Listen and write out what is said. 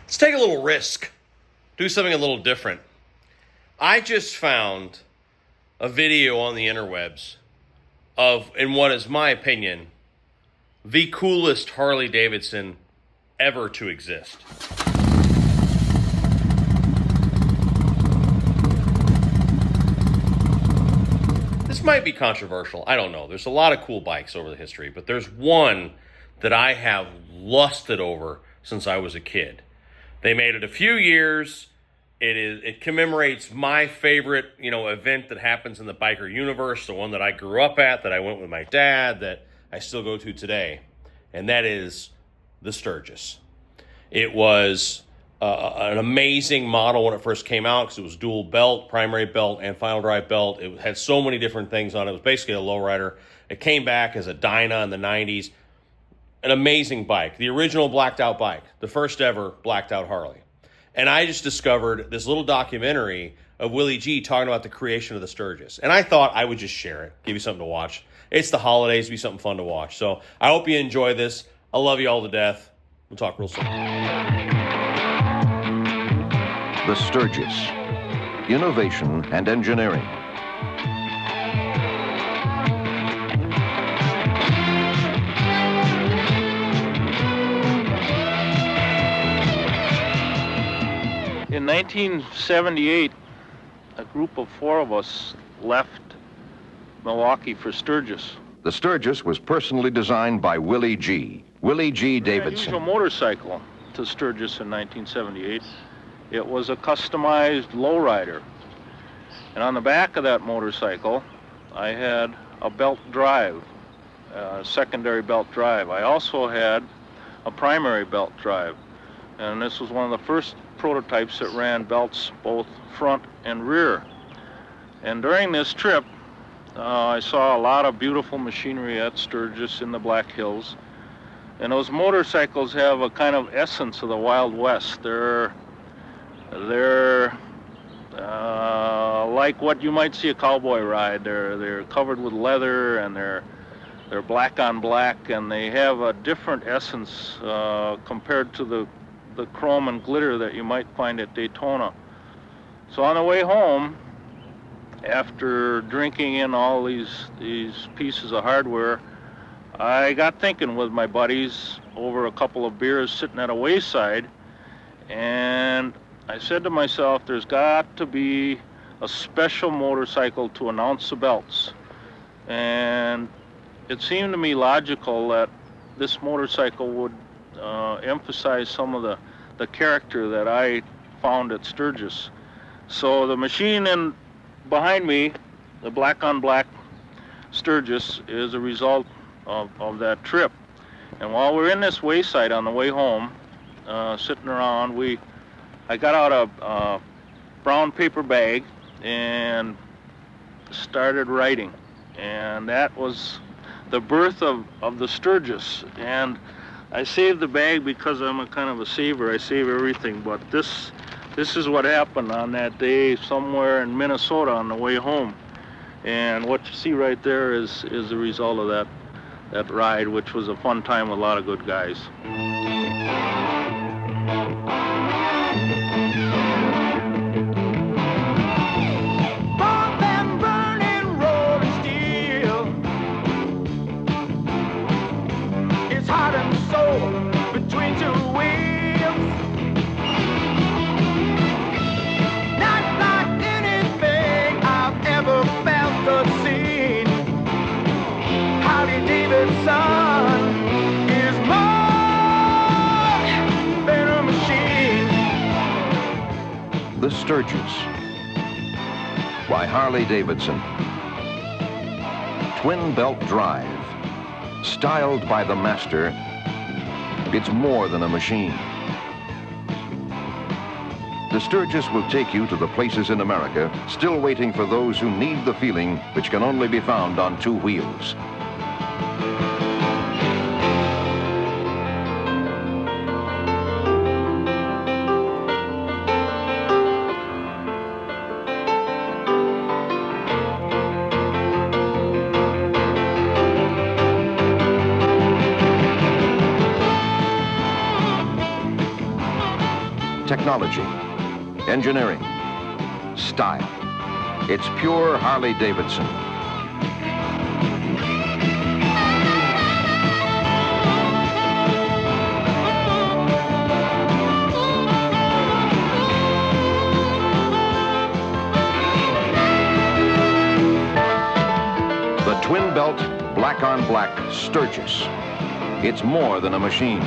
Let's take a little risk, do something a little different. I just found a video on the interwebs of, in what is my opinion, the coolest Harley Davidson ever to exist. This might be controversial. I don't know. There's a lot of cool bikes over the history, but there's one that I have lusted over since I was a kid. They made it a few years. It commemorates my favorite, event that happens in the biker universe, the one that I grew up at, that I went with my dad, that I still go to today, and that is the Sturgis. It was an amazing model when it first came out because it was dual belt, primary belt, and final drive belt. It had so many different things on it. It was basically a lowrider. It came back as a Dyna in the 90s. An amazing bike. The original blacked out bike. The first ever blacked out Harley. And I just discovered this little documentary of Willie G talking about the creation of the Sturgis. And I thought I would just share it, give you something to watch. It's the holidays, it'll be something fun to watch. So I hope you enjoy this. I love you all to death. We'll talk real soon. The Sturgis. Innovation and engineering. In 1978, a group of 4 of us left Milwaukee for Sturgis. The Sturgis was personally designed by Willie G. Willie G. Davidson. A motorcycle to Sturgis in 1978. It was a customized lowrider. And on the back of that motorcycle, I had a belt drive, a secondary belt drive. I also had a primary belt drive. And this was one of the first prototypes that ran belts both front and rear. And during this trip, I saw a lot of beautiful machinery at Sturgis in the Black Hills. And those motorcycles have a kind of essence of the Wild West. They're like what you might see a cowboy ride. They're covered with leather, and they're black on black, and they have a different essence compared to the chrome and glitter that you might find at Daytona. So on the way home, after drinking in all these pieces of hardware, I got thinking with my buddies over a couple of beers sitting at a wayside, and I said to myself, there's got to be a special motorcycle to announce the belts. And it seemed to me logical that this motorcycle would emphasize some of the character that I found at Sturgis. So the machine behind me, the black on black Sturgis, is a result of that trip. And while we're in this wayside on the way home, sitting around, I got out a brown paper bag and started writing. And that was the birth of the Sturgis. And I saved the bag because I'm a kind of a saver. I save everything, but this is what happened on that day somewhere in Minnesota on the way home. And what you see right there is the result of that ride, which was a fun time with a lot of good guys. Harley Davidson is more than a machine. The Sturgis by Harley Davidson. Twin belt drive. Styled by the master, it's more than a machine. The Sturgis will take you to the places in America still waiting for those who need the feeling which can only be found on 2 wheels. technology, engineering, style. It's pure Harley Davidson. The twin-belt, black-on-black Sturgis. It's more than a machine.